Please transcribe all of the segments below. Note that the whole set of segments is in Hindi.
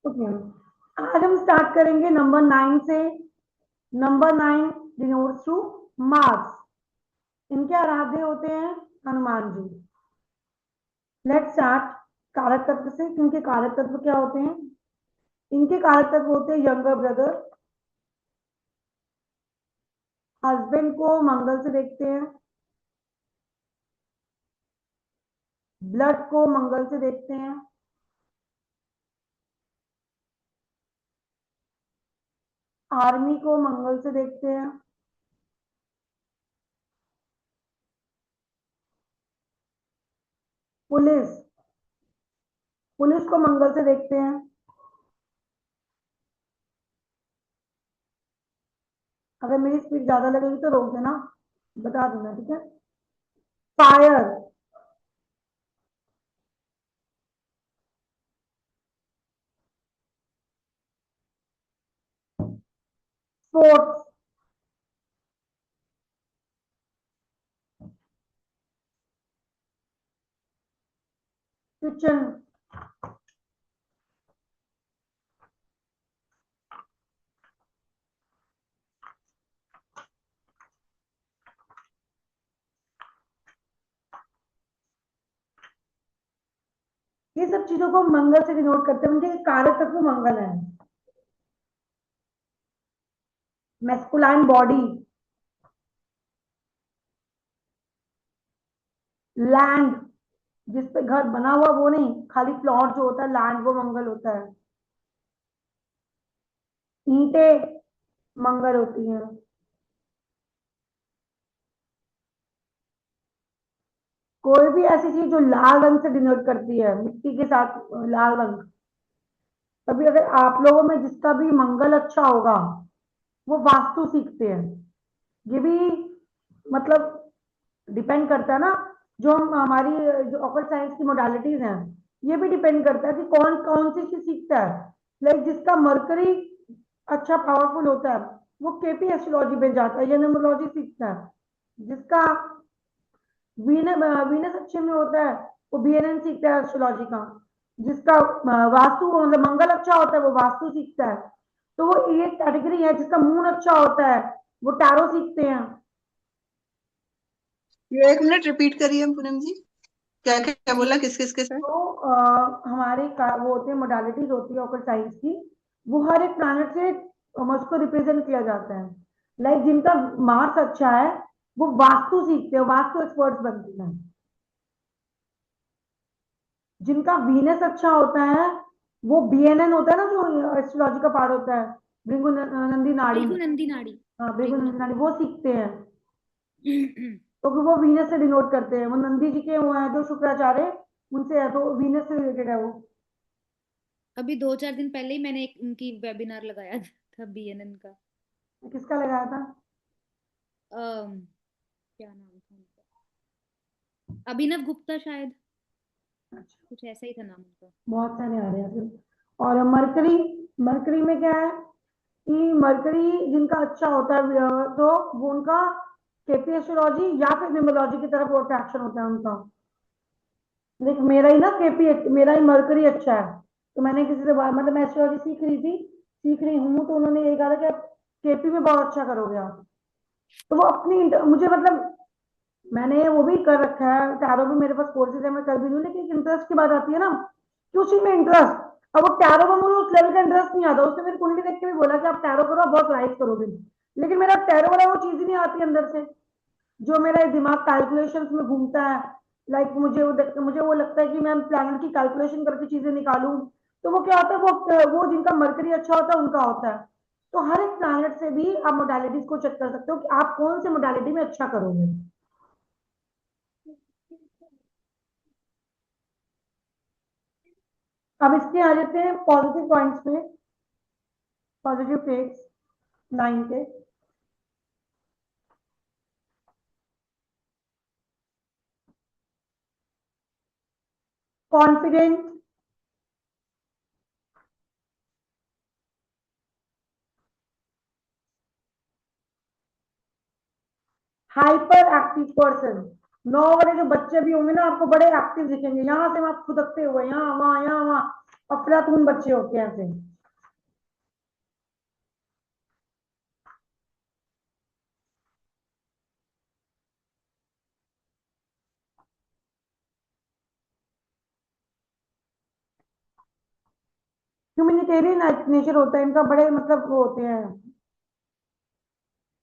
ओके, आज हम स्टार्ट करेंगे नंबर 9 से। Number 9 denotes to Mars. इनके आराध्य होते हैं हनुमान जी। लेट्स स्टार्ट कारक तत्व से। इनके कारक तत्व क्या होते हैं? इनके कारक तत्व होते हैं यंगर ब्रदर, हस्बैंड को मंगल से देखते हैं, ब्लड को मंगल से देखते हैं, आर्मी को मंगल से देखते हैं, पुलिस पुलिस को मंगल से देखते हैं। अगर मेरी स्पीड ज्यादा लगेगी तो रोक देना, बता दूंगा, ठीक है। फायर, स्पोर्ट्स, किचन, ये सब चीजों को मंगल से डिनोट करते हैं। उनके कारक तत्व मंगल है। मैस्कुलाइन बॉडी, लैंड, जिस पे घर बना हुआ वो नहीं, खाली प्लॉट जो होता है लैंड, वो मंगल होता है। ईंटें मंगल होती हैं। कोई भी ऐसी चीज जो लाल रंग से डिनोट करती है, मिट्टी के साथ लाल रंग। तभी अगर आप लोगों में जिसका भी मंगल अच्छा होगा वो वास्तु सीखते हैं। ये भी मतलब डिपेंड करता है ना। जो हम हमारी जो ऑकल्ट साइंस की मोडालिटीज हैं, ये भी डिपेंड करता है कि कौन कौन सी चीज सीखता है। लाइक जिसका मरकरी अच्छा पावरफुल होता है वो केपी एस्ट्रोलॉजी में जाता है या न्यूमरोलॉजी सीखता है। जिसका वीनस अच्छे में होता है वो बीएनएन सीखता है एस्ट्रोलॉजी का। जिसका वास्तु मतलब मंगल अच्छा होता है वो वास्तु सीखता है। तो वो ये कैटेगरी है। जिसका मून अच्छा होता है वो टैरो सीखते हैं। ये 1 मिनट रिपीट करिए पूनम जी। क्या क्या बोला, किस किस के साथ? तो हमारे वो होते हैं मोडालिटीज होती है ऑकल्ट साइंस की। वो हर एक प्लैनेट से उसको रिप्रेजेंट किया जाता है। लाइक जिनका मार्स अच्छा है वो वास्तु सीखते हैं, वास्तु एक्सपर्ट्स बनते हैं। जिनका वीनस अच्छा होता है वो बीएनएन होता है ना, जो एस्ट्रोलॉजी का पार्ट होता है, भृगु नंदी नाड़ी। भृगु नंदी नाड़ी। हाँ, भृगु भृगु नंदी नाड़ी नंदी वो सीखते हैं। नाड़ी। क्योंकि वो वीनस से डिनोट करते हैं। वो नंदी जी के वो हैं जो शुक्राचार्य, उनसे है, तो वीनस से रिलेटेड है वो। अभी 2-4 दिन पहले ही मैंने एक उनकी वेबिनार लगाया था, बीएनएन का। किसका लगाया था? क्या नाम था उनका? अभिनव गुप्ता शायद, अच्छा, कुछ ऐसा ही था नाम उनका। बहुत सारे आ रहे हैं फिर। और मरकरी, मरकरी में क्या है कि मरकरी जिनका अच्छा होता है तो वो उनका केपी एस्ट्रोलॉजी या फिर न्यूमरोलॉजी की तरफ अट्रैक्शन होता है उनका। देख मेरा ही ना केपी, मेरा ही मरकरी अच्छा है। तो मैंने किसी से मतलब मैं एस्ट्रोलॉजी सीख रही हूँ, तो उन्होंने ये कहा था कि आप केपी में बहुत अच्छा करोगे आप। तो वो अपनी मुझे मतलब मैंने वो भी कर रखा है, टैरो भी मेरे पास कोर्सेज है, मैं कर भी लूँ। लेकिन इंटरेस्ट की बात आती है ना कि उसी में इंटरेस्ट। अब वो टैरो में मुझे उस लेवल का इंटरेस्ट नहीं आता। उसने मेरी कुंडली देख के भी बोला कि आप टैरो करो, आप बहुत राइज करोगे। लेकिन मेरा टैरो वाला वो चीज ही नहीं आती अंदर से, जो मेरा दिमाग कैलकुलेशंस में घूमता है। लाइक मुझे वो लगता है कि मैं प्लैनेट की कैलकुलेशन करके चीजें निकालूं। तो वो क्या होता है, वो जिनका मरकरी अच्छा होता है उनका होता है। तो हर एक प्लैनेट से भी आप मोडालिटीज को चेक कर सकते हो कि आप कौन से मोडालिटी में अच्छा करोगे। अब इसके आ जाते हैं पॉजिटिव पॉइंट्स पे, पॉजिटिव ट्रेट्स 9 के। Confident, hyper active person. 9 वाले जो बच्चे भी होंगे ना आपको बड़े एक्टिव दिखेंगे, यहाँ से वहां खुदकते हुए, यहाँ वहां यहाँ वहां। अफलातून बच्चे होते हैं ऐसे। ह्यूमैनिटेरियन नेचर होता है इनका, बड़े मतलब वो होते हैं,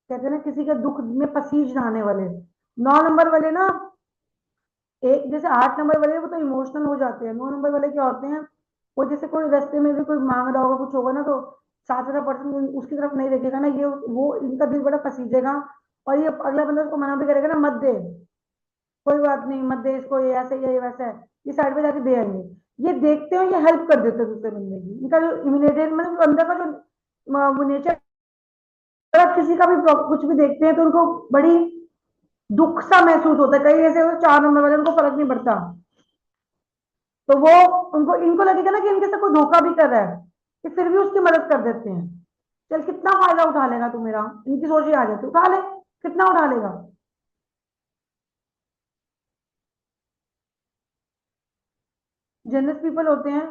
कहते हैं ना किसी के दुख में पसीज नहाने वाले। 9 नंबर वाले ना, एक जैसे 8 नंबर वाले वो तो इमोशनल हो जाते हैं, 9 नंबर वाले क्या होते हैं, वो जैसे कोई रास्ते में भी कोई मांग रहा होगा कुछ होगा ना, तो साथ वाला पर्सन उसकी तरफ नहीं देखेगा ना, ये वो इनका दिल बड़ा पसीजेगा, और ये अगला बंदा उसको मना भी करेगा ना, मत दे, कोई बात नहीं मत दे इसको, ये ऐसे है, ये वैसा है, ये साइड पे जाके दे आएंगे। ये देखते हो, ये हेल्प कर देते हैं दूसरे बंदे की, इनका जो इम्यूनिटेड मतलब जो अंदर का जो नेचर, अगर आप किसी का भी कुछ भी देखते हैं तो उनको बड़ी दुख सा महसूस होता है। कई ऐसे 4 नंबर वाले उनको फर्क नहीं पड़ता, तो वो उनको इनको लगेगा ना कि इनके साथ कोई धोखा भी कर रहा है, कि फिर भी उसकी मदद कर देते हैं। चल कितना फायदा उठा लेगा तू मेरा, इनकी सोच ही आ जाती, उठा ले, कितना उठा लेगा। जनरस पीपल होते हैं,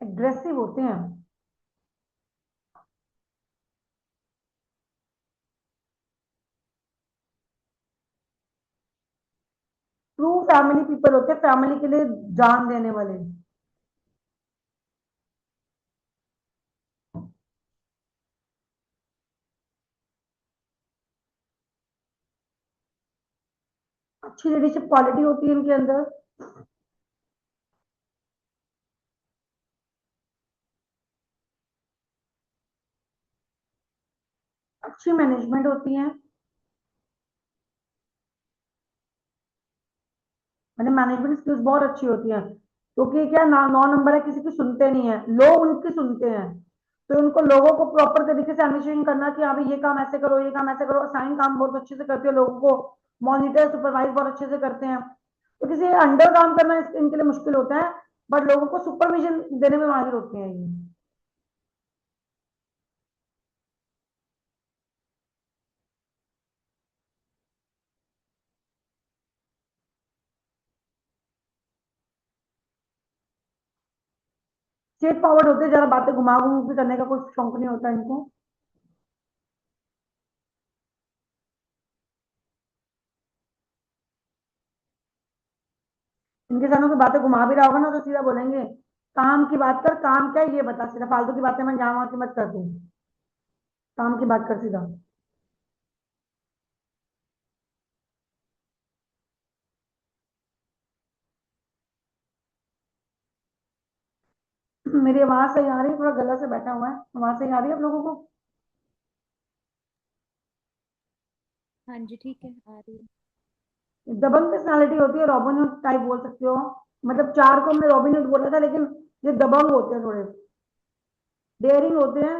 एग्रेसिव होते हैं। ट्रू फैमिली पीपल होते हैं, फैमिली के लिए जान देने वाले। अच्छी लीडरशिप क्वालिटी होती है इनके अंदर। अच्छी मैनेजमेंट होती है, मतलब मैनेजमेंट स्किल्स बहुत अच्छी होती हैं, क्योंकि क्या 9 नंबर है, किसी की सुनते नहीं है, लोग उनकी सुनते हैं, तो उनको लोगों को प्रॉपर तरीके से एडमिनिस्ट्रेशन करना कि हाँ भाई ये काम ऐसे करो, ये काम ऐसे करो, साइन काम बहुत अच्छे से करते हैं, लोगों को मॉनिटर सुपरवाइज बहुत अच्छे से करते हैं। तो किसी अंडर काम करना इनके लिए मुश्किल होता है, बट लोगों को सुपरविजन देने में माहिर होते हैं ये। स्ट्रेट फॉरवर्ड होते हैं, ज्यादा बातें घुमा घूम के करने का कोई शौक नहीं होता इनको। इनके सामने कोई बातें घुमा भी रहा होगा ना, तो सीधा बोलेंगे काम की बात कर, काम क्या है ये बता, सीधा फालतू की बातें मैं जहाँ वहां की मत कर दूं, काम की बात कर सीधा। मेरी आवाज सही आ रही है, थोड़ा गला से बैठा हुआ है, आवाज सही आ रही है आप लोगों को? हाँ जी ठीक है, आ रही है। दबंग पर्सनालिटी होती है, रॉबिन हुड टाइप बोल सकते हो, मतलब 4 को हमने रॉबिन हुड बोला था, लेकिन ये दबंग होते हैं थोड़े, डेयरिंग होते हैं।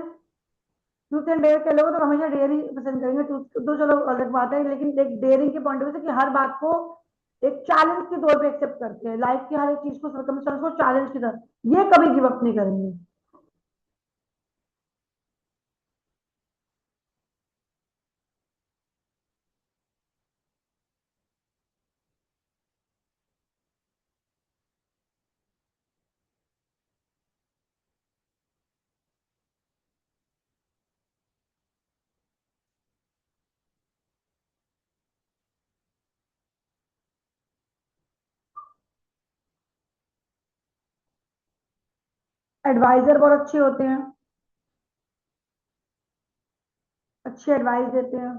ट्रूथ एंड डेयर के लोग तो हमेशा डेयर ही पसंद करेंगे, ट्रूथ तो चलो अलग बात है, लेकिन एक डेयरिंग के पॉइंट ऑफ व्यू से कि हर बात को एक चैलेंज के तौर पे एक्सेप्ट करते हैं, लाइफ की हर एक चीज को, सर्कमस्टेंस को चैलेंज की तरह, ये कभी गिव अप नहीं करेंगे। एडवाइजर बहुत अच्छे होते हैं, अच्छी एडवाइस देते हैं।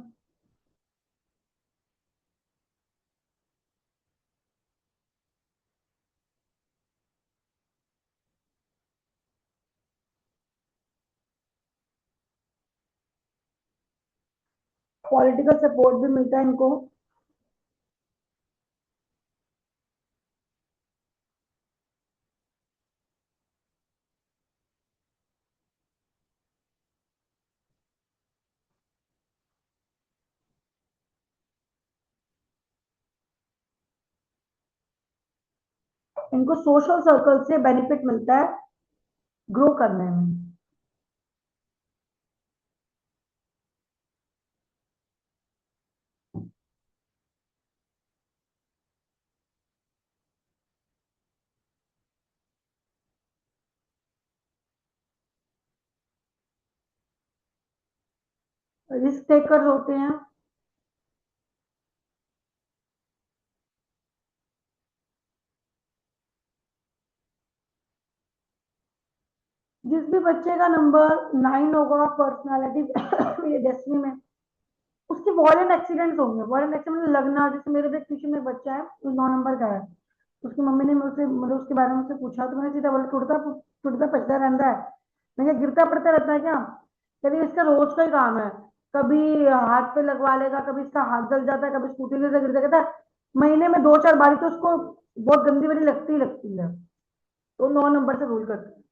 पॉलिटिकल सपोर्ट भी मिलता है इनको। इनको सोशल सर्कल से बेनिफिट मिलता है ग्रो करने में। रिस्क टेकर्स होते हैं। जिस भी बच्चे का नंबर 9 होगा पर्सनालिटी ये डेस्टिनी में, उसके वॉलेंट एक्सीडेंट्स होंगे। वॉलेंट एक्सीडेंट लगना, जैसे मेरे भी ट्यूशन में एक बच्चा है, वो 9 नंबर का है। उसकी मम्मी ने मुझसे मतलब उसके बारे में मुझसे पूछा, तो मैंने सीधा बोला टूटता टूटता पचता रहता है। मैं क्या गिरता पड़ता रहता है क्या? कभी इसका रोज का ही काम है। कभी हाथ पे लगवा लेगा, कभी इसका हाथ जल जाता है, कभी स्कूटी से गिरता कहता है। महीने में 2-4 बारी तो उसको बहुत गंदी वाली लगती ही लगती है। तो 9 नंबर से रूल करते हैं,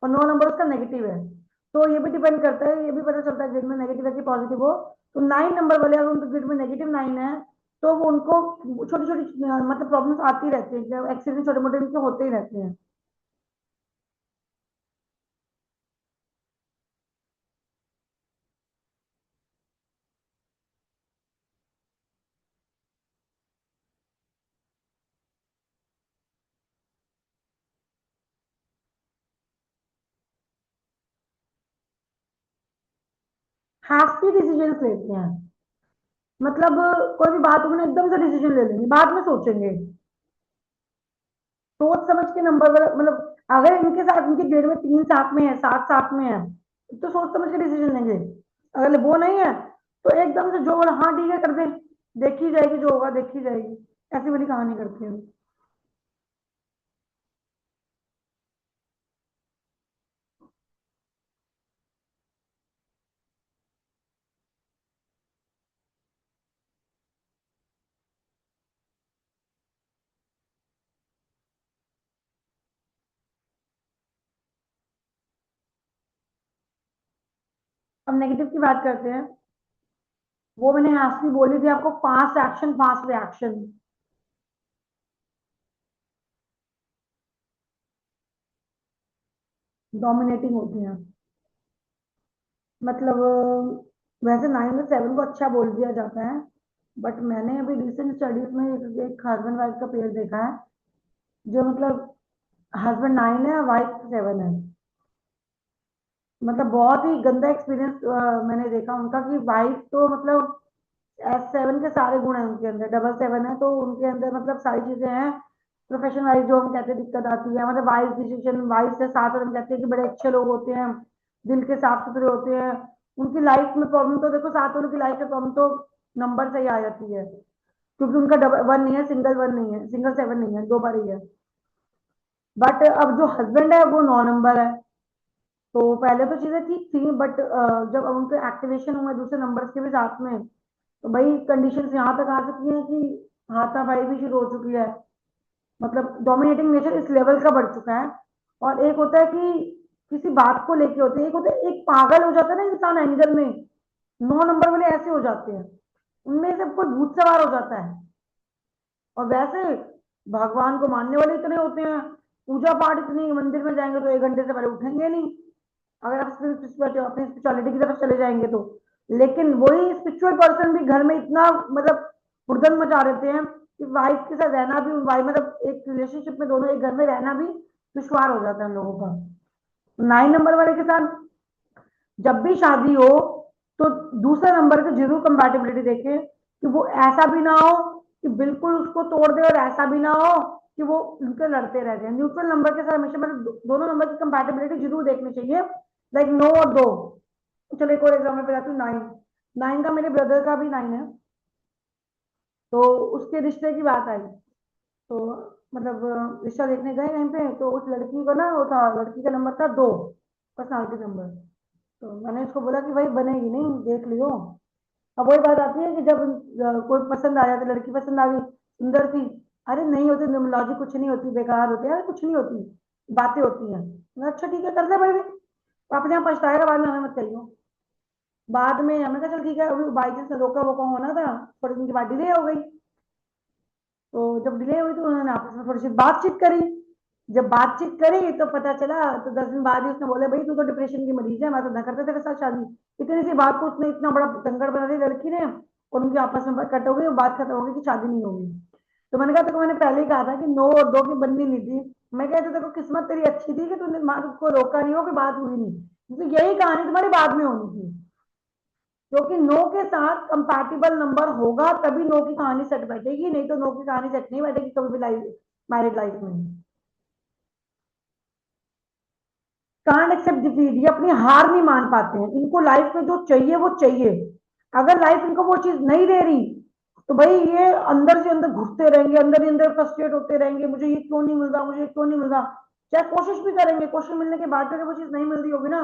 और 9 नंबर उसका नेगेटिव है। तो ये भी डिपेंड करता है, ये भी पता चलता है ग्रिड में नेगेटिव है कि पॉजिटिव हो। तो 9 नंबर वाले अगर उनके ग्रिड में -9 है, तो वो उनको छोटी छोटी मतलब प्रॉब्लम्स आती रहती है, एक्सीडेंट छोटे मोटे उनके होते ही रहते हैं। हैस्टी डिसीजन लेते हैं, मतलब कोई भी बात उन्होंने एकदम से डिसीजन ले लेंगे, बाद में सोचेंगे। सोच समझ के नंबर मतलब अगर इनके साथ इनके ग्रेड में 3 साथ में है, 7 साथ में है, तो सोच समझ के डिसीजन लेंगे। अगर वो नहीं है तो एकदम से जो बोला हाँ ठीक है कर दे, देखी जाएगी जो होगा देखी जाएगी, ऐसी वाली कहानी करते हैं। अब नेगेटिव की बात करते हैं। वो मैंने असली बोली थी आपको, fast action fast reaction. Dominating होती हैं, मतलब वैसे 9 और 7 को अच्छा बोल दिया जाता है, बट मैंने अभी रिसेंट स्टडीज में एक हस्बैंड वाइफ का पेयर देखा है, जो मतलब हस्बैंड 9 है, वाइफ 7 है। मतलब बहुत ही गंदा एक्सपीरियंस मैंने देखा उनका, कि वाइफ तो मतलब S7 के सारे गुण हैं उनके अंदर, डबल 7 है तो उनके अंदर मतलब सारी चीजें हैं। प्रोफेशन वाइज जो हम कहते हैं दिक्कत आती है, मतलब वाइज डिसीजन वाइज से साथ, और हम कहते हैं कि बड़े अच्छे लोग होते हैं, दिल के साफ सुथरे होते हैं। उनकी लाइफ में प्रॉब्लम तो देखो, साथ वालों की लाइफ में प्रॉब्लम तो नंबर से ही आ जाती है, क्योंकि उनका डबल 1 नहीं है, सिंगल 1 नहीं है, सिंगल 7 नहीं है, 2 बार ही है। बट अब जो हस्बैंड है वो 9 नंबर है। तो पहले तो चीजें ठीक थी, बट जब अब उनके एक्टिवेशन हुए दूसरे नंबर्स के भी साथ में, तो भाई कंडीशन यहाँ तक आ चुकी है कि हाथापाई भी शुरू हो चुकी है। मतलब डोमिनेटिंग नेचर इस लेवल का बढ़ चुका है। और एक होता है कि किसी बात को लेके होते हैं, एक होता है एक पागल हो जाता है ना इंसान एंगल में, 9 नंबर वाले ऐसे हो जाते हैं, उनमें से कोई भूत सवार हो जाता है। और वैसे भगवान को मानने वाले इतने होते हैं, पूजा पाठ इतनी, मंदिर में जाएंगे तो 1 घंटे से पहले उठेंगे नहीं, अगर आप अपनी स्पिरिचुअलिटी की तरफ चले जाएंगे तो। लेकिन वही स्पिरिचुअल पर्सन भी घर में इतना मतलब हुड़दंग मचा देते हैं कि वाइफ के साथ रहना भी, वाइफ मतलब एक रिलेशनशिप में दोनों एक घर में रहना भी दुश्वार हो जाता है हम लोगों का। 9 नंबर वाले के साथ जब भी शादी हो, तो दूसरे नंबर की जरूर कंपैटिबिलिटी देखें, कि वो ऐसा भी ना हो कि बिल्कुल उसको तोड़ दे, और ऐसा भी ना हो कि वो उनके लड़ते रह जाए। न्यूट्रल नंबर के साथ हमेशा मतलब दोनों नंबर की कंपैटिबिलिटी जरूर देखनी चाहिए, लाइक 9 और 2। चलो एक और एग्जाम्पल बताती हूँ। 9 का मेरे ब्रदर का भी 9 है, तो उसके रिश्ते की बात आई। तो मतलब रिश्ता देखने गए कहीं पे, तो उस लड़की को ना वो था, लड़की का नंबर था 2, पर्सनालिटी नंबर। तो मैंने उसको बोला कि भाई बनेगी नहीं, देख लियो। अब वही बात आती है कि जब कोई पसंद आ जाती, लड़की पसंद आ गई, सुंदर थी, अरे नहीं होती न्यूमरोलॉजी, कुछ नहीं होती, बेकार होती है, अरे कुछ नहीं होती, बातें होती हैं। मैंने, अच्छा ठीक है कर दे भाई भी, अपने यहाँ पछताएगा बाद में, हमें मत कहियो। बाद में हमने कहा चल ठीक है, अभी बाई चांस रोका वोका होना था, थोड़ी दिन के बाद डिले हो गई। तो जब डिले हुई तो उन्होंने आपस में थोड़ी सी बातचीत करी। जब बातचीत करी तो पता चला, तो 10 दिन बाद ही उसने बोला भाई तू तो डिप्रेशन की मरीज है, मैं तो ना करता तेरे साथ शादी। इतनी सी बात को उसने इतना बड़ा दंगड़ बना दी लड़की ने, और उनकी आपस में कट हो गई, और बात खत्म हो गई कि शादी नहीं होगी। तो मैंने कहा तो मैंने पहले ही कहा था कि 9 और 2 की बननी नहीं थी। मैं कहती देखो किस्मत तेरी अच्छी थी कि तूने को रोका नहीं हो, कि बात हुई नहीं, तो यही कहानी तुम्हारी बाद में होनी थी। क्योंकि नो के साथ कंपैटिबल नंबर होगा तभी नो की कहानी सेट बैठेगी, नहीं तो नो की कहानी सेट नहीं बैठेगी कभी भी लाइफ, मैरिड लाइफ में। कांट एक्सेप्ट डिफीट, ये अपनी हार नहीं मान पाते हैं, इनको लाइफ में जो चाहिए वो चाहिए। अगर लाइफ इनको वो चीज नहीं दे रही तो भाई ये अंदर से अंदर घुसते रहेंगे, अंदर ही अंदर फ्रस्ट्रेट होते रहेंगे, मुझे ये क्यों नहीं मिल रहा, मुझे ये क्यों नहीं मिल रहा। चाहे कोशिश भी करेंगे, कोशिश मिलने के बाद अगर वो चीज नहीं मिल रही होगी ना,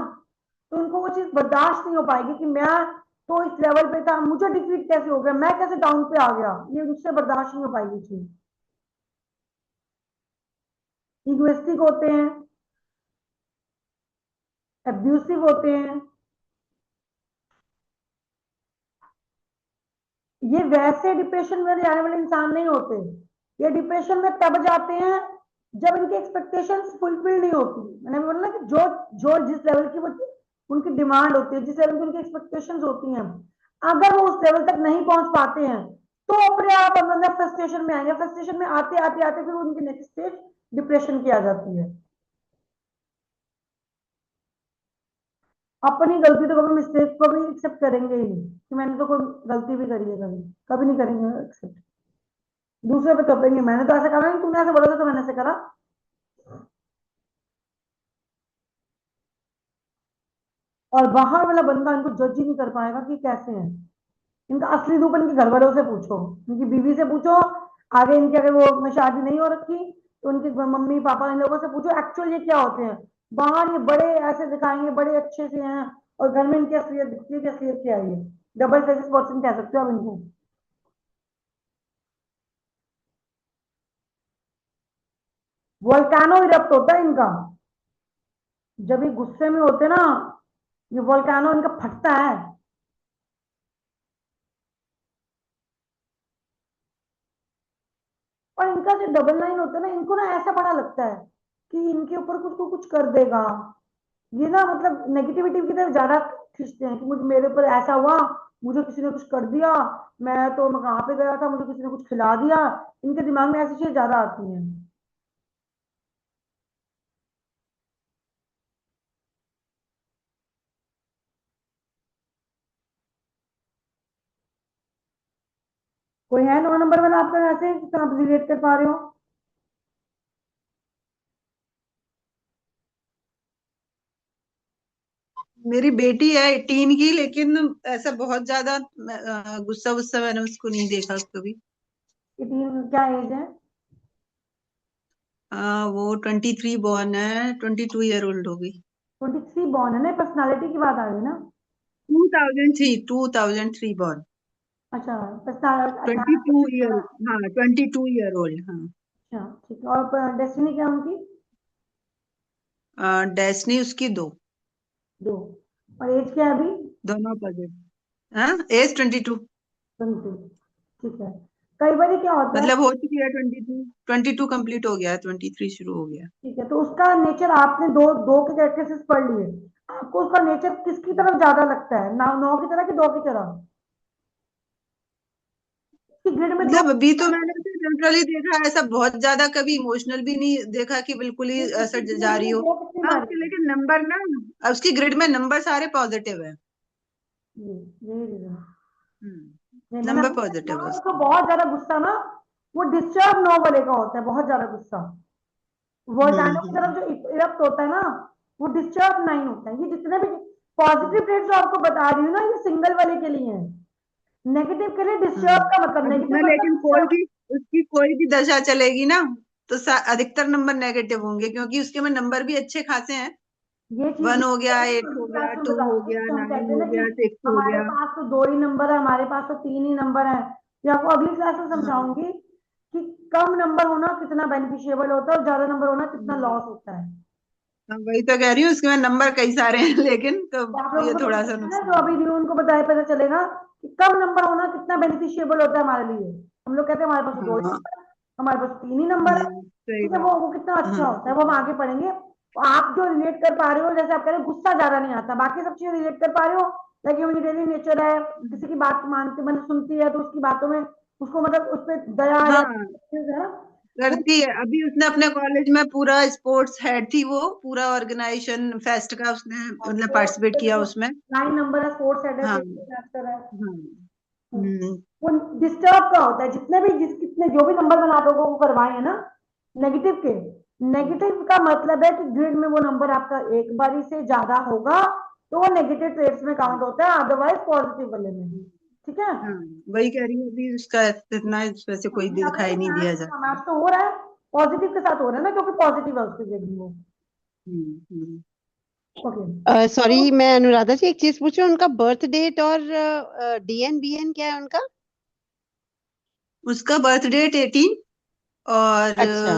तो उनको वो चीज बर्दाश्त नहीं हो पाएगी कि मैं तो इस लेवल पे था, मुझे डिफीट कैसे हो गया, मैं कैसे डाउन पे आ गया, ये उनसे बर्दाश्त नहीं हो पाएगी चीज। इगोइस्टिक होते हैं, एब्यूसिव होते हैं, ये वैसे डिप्रेशन में जाने वाले इंसान नहीं होते। ये डिप्रेशन में तब जाते हैं जब इनकी एक्सपेक्टेशंस फुलफिल नहीं होती। मैंने बोला ना कि जो जो जिस लेवल की वो उनकी डिमांड होती है, जिस लेवल की उनकी एक्सपेक्टेशंस होती हैं, अगर वो उस लेवल तक नहीं पहुंच पाते हैं तो अपने आप अंदर फ्रस्ट्रेशन में आएंगे। फ्रस्ट्रेशन में आते आते आते फिर उनकी नेक्स्ट स्टेज डिप्रेशन की आ जाती है। अपनी गलती तो कभी, मिस्टेक को भी एक्सेप्ट करेंगे ही नहीं कि मैंने तो कोई गलती भी करी है, कभी कभी नहीं करेंगे एक्सेप्ट। दूसरे पे थोपेंगे, मैंने तो ऐसा करा नहीं, तुमने ऐसा बोला था तो मैंने ऐसे करा। और बाहर वाला बंदा इनको जज ही नहीं कर पाएगा कि कैसे हैं। इनका असली रूप इनके घर वालों से पूछो, इनकी बीवी से पूछो, आगे इनकी अगर वो में शादी नहीं हो रखी तो उनके मम्मी पापा इन लोगों से पूछो एक्चुअल ये क्या होते हैं। बाहर ये बड़े ऐसे दिखाएंगे, बड़े अच्छे से हैं, और घर में इनकी असलियत दिखती है कि असलियत क्या है। ये डबल फेसेस पर्सन कह सकते हो आप इनको। वोल्केनो इरप्ट होता है इनका, जब ये गुस्से में होते ना, ये वोल्केनो इनका फटता है। और इनका जो डबल लाइन होता है ना, इनको ना ऐसा बड़ा लगता है कि इनके ऊपर कुछ को कुछ कर देगा। ये ना मतलब नेगेटिविटी की तरफ ज्यादा खींचते हैं कि मुझे, मेरे ऊपर ऐसा हुआ, मुझे किसी ने कुछ कर दिया, मैं कहाँ पे गया था, मुझे किसी ने कुछ खिला दिया। इनके दिमाग में ऐसी चीजें ज्यादा आती हैं। कोई है 9 नंबर वाला आपका ऐसे जिससे आप रिलेट कर पा रहे हो? मेरी बेटी है 18 की, लेकिन ऐसा बहुत ज्यादा गुस्सा गुस्सा मैंने उसको नहीं देखा कभी। कि टीन क्या एज है? वो 23 बॉर्न है, 22 ईयर ओल्ड होगी। 23 बॉर्न है ना, पर्सनालिटी की बात आ रही है ना? 2003 बॉर्न। अच्छा, पर्सनालिटी। 22 ईयर, हाँ 22 ईयर ओल्ड, हाँ। अच्छा ठीक है, और डेस्टिनी क्या है उनकी? डेस्नी उसकी 2। 2। और एज क्या है अभी? दोनों अपोजिट। हाँ, एज 22। 22। ठीक है। कई बार क्या होता है, मतलब हो चुकी है 22, 22 कंप्लीट हो गया, 23 शुरू हो गया। ठीक है, तो उसका नेचर आपने दो दो के कैरेक्टरिस्टिक्स पढ़ लिए, आपको उसका नेचर किसकी तरफ ज्यादा लगता है, 9 की तरह कि 2 की तरह? कि ग्रिड में दो। मतलब अभी तो मैंने जनरली देखा है, ऐसा बहुत ज्यादा कभी इमोशनल भी नहीं देखा कि बिल्कुल ही ऐसा कितनी जा रही ग्रिड में हो। दो कितनी हाँ, मारी उसके है? लेकिन नंबर ना, उसकी ग्रिड में नंबर सारे पॉजिटिव है। जी, यही रीजन। मैंने नंबर आपको पॉजिटिव है बताया, उसको उसके। बहुत ज्यादा गुस्सा ना, वो डिस्टर्ब 9 वाले का होता है, बहुत ज्यादा गुस्सा। वोल्केनो की तरफ हम्म। जो इरप्ट होता है ना, वो डिस्टर्ब 9 होता है। ये जितने भी पॉजिटिव ट्रेड जो आपको बता रही हूँ ना, ये सिंगल वाले के लिए है। नेगेटिव के लिए डिस्टर्ब का मतलब, अब इसमें नेगेटिव मतलब लेकिन कोई डिस्टर्ब। भी, उसकी कोई भी दशा चलेगी ना, तो अधिकतर नंबर नेगेटिव होंगे, क्योंकि उसके में नंबर भी अच्छे खासे हैं। ये चीज 1 मैं हो गया, 8 दूसरी हो गया, क्लास में 2 हो बताऊंगी गया, कि हम 9 कहते हैं हो ना कि गया, 6 हो हमारे गया। पास तो 2 ही नंबर है, हमारे पास तो 3 ही नंबर है। ये आपको अगली क्लास में हम्म। समझाऊंगी कि कम नंबर होना कितना बेनिफिशियबल होता है और ज्यादा नंबर होना कितना हम्म। लॉस होता है। हाँ, वही तो कह रही हूँ, उसके में नंबर कई सारे हैं लेकिन तो तो आप लोगों ये को तो थोड़ा पता सा है ना, जो नुकसान अभी है। भी उनको बताया पता चलेगा कि कम नंबर होना कितना बेनिफिशियबल होता है हमारे लिए। हम लोग कहते हैं हमारे पास तो 2 ही हाँ। नंबर है, हमारे पास 3 ही नंबर है। सही ठीक है, बात। वो कितना अच्छा होता है वो हम हम्म। आगे पढ़ेंगे। तो आप जो रिलेट कर पा रहे हो, जैसे आप कह रहे हो गुस्सा ज्यादा नहीं आता, बाकी सब चीजें रिलेट कर पा रहे हो। लाइक ह्यूमैनिटेरियन नेचर है, किसी की बात मानती मतलब सुनती है तो उसकी बातों में उसको मतलब उस पर दया या हाँ, है ना, करती है। अभी उसने अपने कॉलेज में पूरा स्पोर्ट्स हेड थी, वो पूरा ऑर्गेनाइजेशन फेस्ट का उसने मतलब पार्टिसिपेट किया उसमें। 9 नंबर है, स्पोर्ट्स हेड है, हाँ फेस्टिवल मास्टर है। हाँ। हम्म। हम्म वो डिस्टर्ब का होता है, जितने भी कितने जो भी नंबर बना लोगों को करवाए हैं ना नेगेटिव के, नेगेटिव का मतलब है कि ग्रिड में वो नंबर आपका एक बारी से ज्यादा होगा तो वो नेगेटिव ट्रेड्स में काउंट होता है, अदरवाइज पॉजिटिव वाले में। ठीक है। हाँ, वही कह रही हूँ अभी उसका इतना इसमें से कोई दिखाई नहीं दिया जाता। मैच तो हो रहा है, पॉजिटिव के साथ हो रहा है ना, क्योंकि पॉजिटिव है उसकी ग्रेडिंग वो। हम्म। ओके। सॉरी, मैं अनुराधा जी एक चीज पूछूं, उनका बर्थ डेट और डीएन बीएन क्या है उनका? उसका बर्थ डेट 18 और अच्छा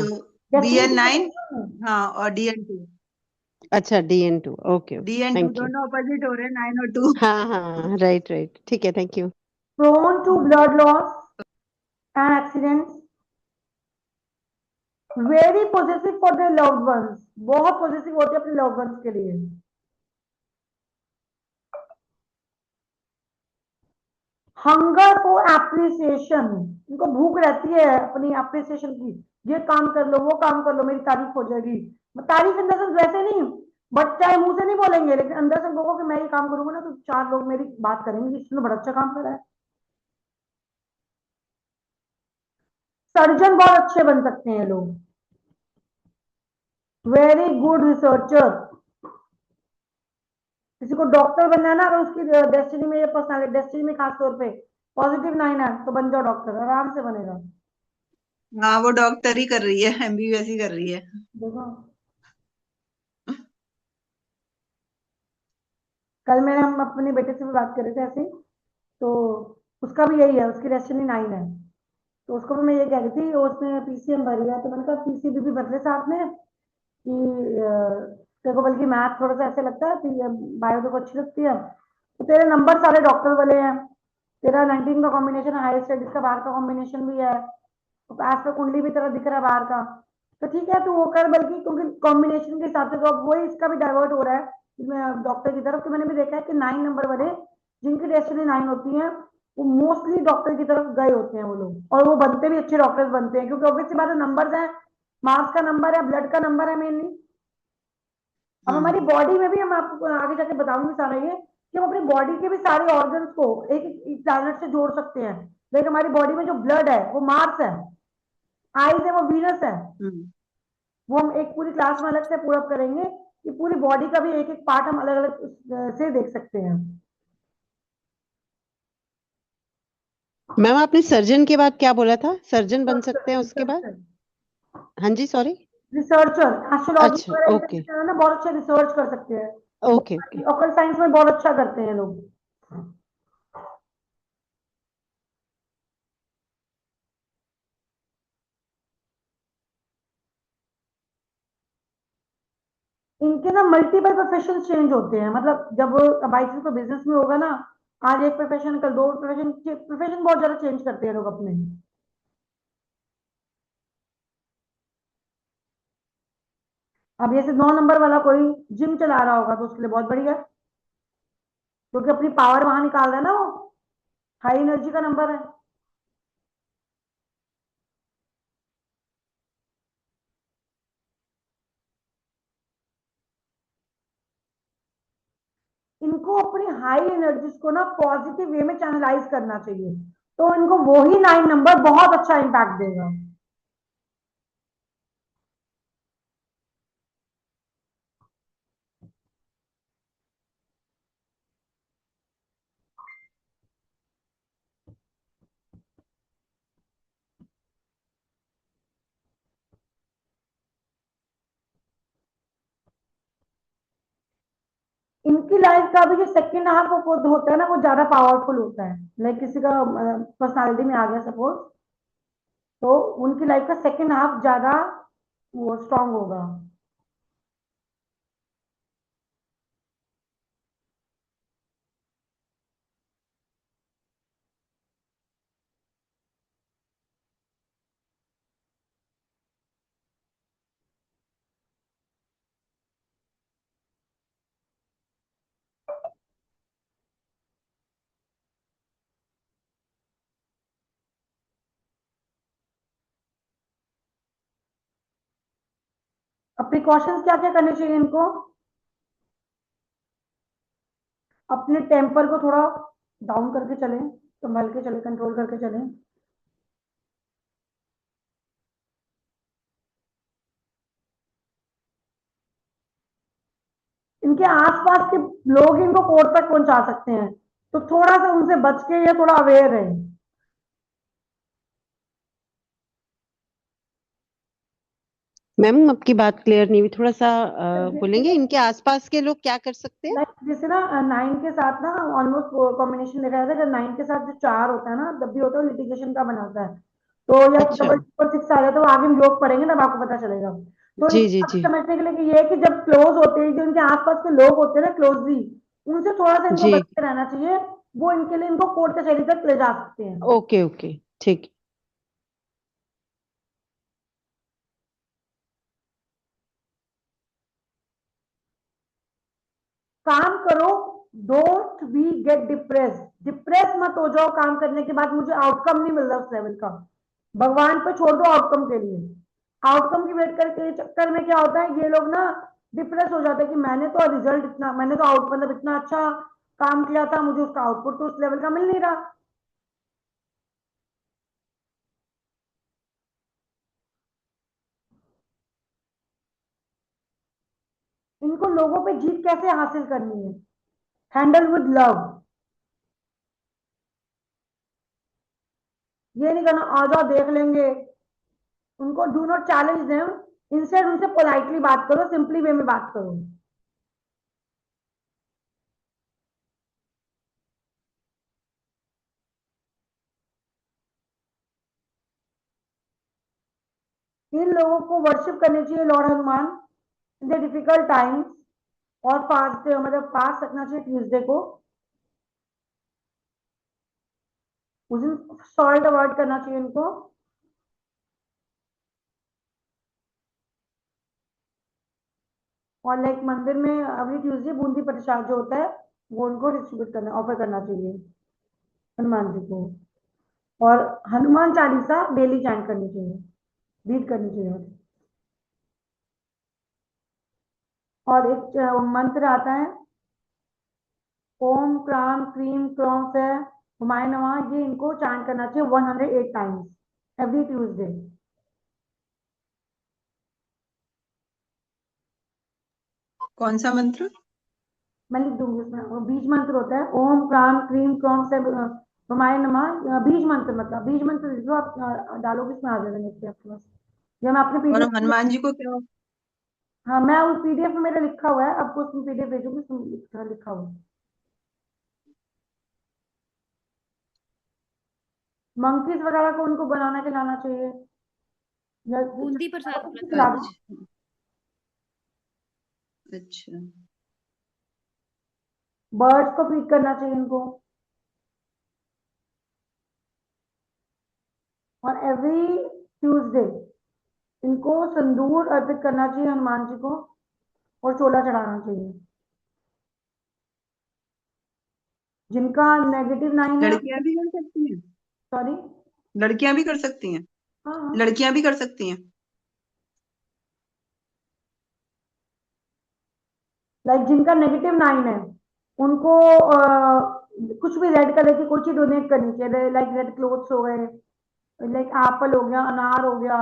BN डेस्टिनी 9। हाँ, और DN 2। अच्छा, DN 2, okay okay, DN 2 thank you. दोनों अपोजिट हो रहे हैं, 9 और 2। हाँ हाँ, राइट राइट, ठीक है, thank you. Prone to blood loss and accidents, very positive for the loved ones, बहुत पॉजिटिव होते हैं अपने लव्ड वंस के लिए। हंगर फॉर एप्रिसिएशन, इनको भूख रहती है अपनी एप्रिसिएशन की, ये काम कर लो, वो काम कर लो, मेरी तारीफ हो जाएगी। तारीफ इन द सेंस वैसे नहीं, बट चाहे मुंह से नहीं बोलेंगे लेकिन अंदर से लोगों कि मैं ये काम करूंगा ना तो 4 लोग मेरी बात करेंगे कि इसने बड़ा अच्छा काम करा है। सर्जन बहुत अच्छे बन सकते हैं लोग, वेरी गुड रिसर्चर। किसी को डॉक्टर बनना है ना, अगर उसकी डेस्टिनी में, ये पर्सनालिटी डेस्टिनी में खास तौर पे पॉजिटिव 9 है तो बन जाओ डॉक्टर, आराम से बनेगा। हाँ, वो डॉक्टर ही कर रही है, MBBS ही कर रही है। देखो, कल मैंने हम अपने बेटे से भी बात कर रहे थे ऐसे ही, तो उसका भी यही है, उसकी डेस्टिनी 9 है। तो उसको भी मैं ये कह रही थी, उसने PCM भरी है, तो मैंने कहा PCB भी भर ले साथ में कि तेरे को बल्कि मैथ थोड़ा सा ऐसे लगता है, बायो तो अच्छी लगती है, तो तेरे नंबर सारे डॉक्टर वाले हैं, तेरा 19 का कॉम्बिनेशन हाई स्टडीज का बाहर का कॉम्बिनेशन भी है, तो पास पे कुंडली भी तेरा दिख रहा है बाहर का, तो ठीक है तू वो कर, बल्कि क्योंकि कॉम्बिनेशन के हिसाब से तो अब वही इसका भी डाइवर्ट हो रहा है डॉक्टर की तरफ। तो मैंने भी देखा है कि 9 नंबर वाले जिनकी डेस्टिनी 9 होती है वो मोस्टली डॉक्टर की तरफ गए होते हैं वो लोग, और वो बनते भी अच्छे डॉक्टर्स बनते हैं, क्योंकि ऑब्वियसली बात है नंबर्स है, मार्क्स का नंबर है, ब्लड का नंबर है मेनली। अब हमारी हम्म बॉडी में भी, हम आपको आगे जाके बताऊंगी सारा ये, कि हम अपनी बॉडी के भी सारे ऑर्गन्स को एक एक प्लैनेट से जोड़ सकते हैं। लेकिन हमारी बॉडी में जो ब्लड है वो मार्स है, आईज है वो वीनस है। हम्म वो हम एक पूरी क्लास में अलग से पूरा करेंगे कि पूरी बॉडी का भी एक एक पार्ट हम अलग अलग से देख सकते हैं। मैम, आपने सर्जन के बाद क्या बोला था? सर्जन बन सकते हैं उसके बाद? हाँ जी, सॉरी। रिसर्चर, एस्ट्रोलॉजी अच्छा, वगैरह ओके इंटरेस्टेड है ना, बहुत अच्छा रिसर्च कर सकते हैं, ओके ओके। लोकल साइंस में बहुत अच्छा करते हैं लोग। इनके ना मल्टीपल प्रोफेशन चेंज होते हैं, मतलब जब बाई चांस को बिजनेस में होगा ना, आज एक प्रोफेशन कल दो प्रोफेशन, प्रोफेशन बहुत ज्यादा चेंज करते हैं लोग अपने। अब जैसे 9 नंबर वाला कोई जिम चला रहा होगा तो उसके लिए बहुत बढ़िया है, क्योंकि अपनी पावर वहां निकाल रहा है ना वो, हाई एनर्जी का नंबर है। इनको अपनी हाई एनर्जीज को ना पॉजिटिव वे में चैनलाइज करना चाहिए, तो इनको वो ही 9 नंबर बहुत अच्छा इम्पैक्ट देगा। इनकी लाइफ का भी जो सेकेंड हाफ होता है ना वो ज्यादा पावरफुल होता है, लाइक किसी का पर्सनालिटी में आ गया सपोज, तो उनकी लाइफ का सेकेंड हाफ ज्यादा वो स्ट्रांग होगा। अब प्रिकॉशंस क्या क्या करने चाहिए इनको? अपने टेम्पर को थोड़ा डाउन करके चलें, संभल के चले, कंट्रोल करके चलें। इनके आसपास के लोग इनको कोर्ट तक पहुंचा सकते हैं, तो थोड़ा सा उनसे बच के या थोड़ा अवेयर रहे। मैम आपकी बात क्लियर नहीं हुई, थोड़ा सा बोलेंगे इनके आसपास के लोग क्या कर सकते हैं? लाइक जैसे ना 9 के साथ ना ऑलमोस्ट कॉम्बिनेशन देखा जाता है, अगर 9 के साथ जो 4 होता है ना, जब भी होता है लिटिगेशन का बना होता है, तो या अच्छा। डबल 6 आ जाए तो आगे हम लोग पढ़ेंगे तब आपको पता चलेगा। तो जी इस जी बात जी को समझने के लिए कि ये है कि जब क्लोज होते हैं, जो इनके आसपास के लोग होते हैं ना क्लोजली, उनसे थोड़ा सा इनको जी। बच के रहना चाहिए। वो इनके लिए इनको कोर्ट कचहरी तक ले जा सकते हैं। ओके ओके ठीक। काम करो, don't be gate depress. Depress मत हो जाओ काम करने के बाद मुझे आउटकम नहीं मिल रहा उस लेवल का। भगवान पे छोड़ दो आउटकम के लिए। आउटकम की वेट करके चक्कर में क्या होता है, ये लोग ना डिप्रेस हो जाते हैं कि मैंने तो रिजल्ट इतना, मैंने तो आउट मतलब इतना अच्छा काम किया था, मुझे उसका आउटपुट तो उस लेवल का मिल नहीं रहा। इनको लोगों पे जीत कैसे हासिल करनी है? Handle with love. ये नहीं करना आ जाओ देख लेंगे। उनको do not challenge them, instead उनसे पोलाइटली बात करो, सिंपली वे में बात करो। इन लोगों को वर्शिप करनी चाहिए Lord Hanuman in the difficult times. और फास्ट मतलब फास्ट रखना चाहिए ट्यूसडे को। उस दिन सॉल्ट अवॉइड करना चाहिए इनको। और लाइक मंदिर में अवरी ट्यूसडे बूंदी प्रसाद जो होता है वो उनको डिस्ट्रीब्यूट करना, ऑफर करना चाहिए हनुमान जी को। और हनुमान चालीसा डेली चैंट करनी चाहिए, रीड करनी चाहिए। और एक मंत्र आता है, ओम क्राम क्रीम क्रॉम से हुमायूं नवाज, ये इनको चैंट करना चाहिए 108 टाइम्स एवरी ट्यूसडे। कौन सा मंत्र? मैं लिख दूंगी उसमें, वो बीज मंत्र होता है, ओम क्राम क्रीम क्रॉम से हुमायूं नवाज, बीज मंत्र, मतलब बीज मंत्र लिख दो आप, डालोगे इसमें आ जाएगा नीचे आपके पास। या मैं अपने और पीडीएफ, हनुमान जी को क्या? हाँ मैं उस पीडीएफ में मेरा लिखा हुआ है, आपको उसमें पीडीएफ भेजूंगी, उसमें लिखा हुआ है। मंकीज वगैरह को उनको बनाना खिलाना चाहिए, या बूंदी प्रसाद खिला दो। अच्छा अच्छा। बर्ड्स को फीड करना चाहिए इनको। और एवरी ट्यूसडे इनको संदूर अर्पित करना चाहिए हनुमान जी को, और चोला चढ़ाना चाहिए। जिनका नेगेटिव 9 है, लड़कियां भी कर सकती हैं? सॉरी, लड़कियां भी कर सकती हैं? हाँ हाँ, लड़कियां भी कर सकती हैं? लाइक जिनका नेगेटिव 9 है उनको कुछ भी रेड कलर की कोई चीज डोनेट करनी चाहिए, लाइक रेड क्लोथ्स हो गए, लाइक एप्पल हो गया, अनार हो गया,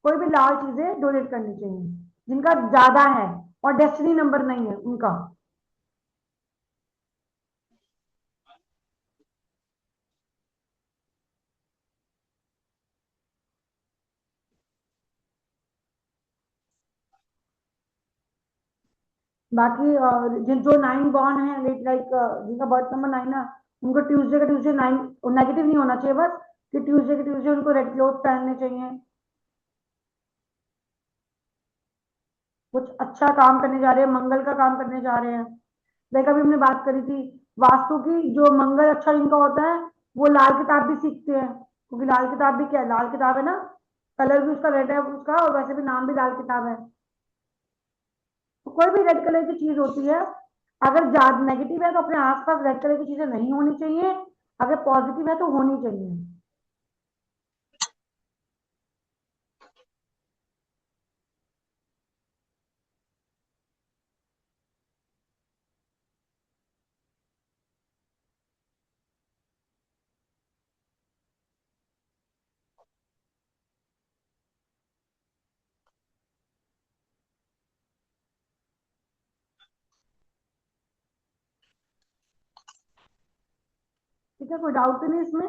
कोई भी लाल चीजें डोनेट करनी चाहिए जिनका ज्यादा है और डेस्टिनी नंबर नहीं है उनका। बाकी जिन जो 9 बॉर्न है, लाइक जिनका बर्थ नंबर 9 है, उनको ट्यूसडे का ट्यूसडे 9 नेगेटिव नहीं होना चाहिए, बस कि ट्यूसडे के ट्यूसडे उनको रेड क्लोथ पहनने चाहिए। कुछ अच्छा काम करने जा रहे हैं, मंगल का काम करने जा रहे हैं। लाइक अभी हमने बात करी थी वास्तु की, जो मंगल अच्छा जिनका होता है वो लाल किताब भी सीखते हैं, क्योंकि लाल किताब भी क्या है, लाल किताब है ना, कलर भी उसका रेड है उसका, और वैसे भी नाम भी लाल किताब है। तो कोई भी रेड कलर की चीज होती है, अगर ज्यादा नेगेटिव है तो अपने आसपास रेड कलर की चीजें नहीं होनी चाहिए, अगर पॉजिटिव है तो होनी चाहिए। ठीक है, कोई डाउट तो नहीं इसमें?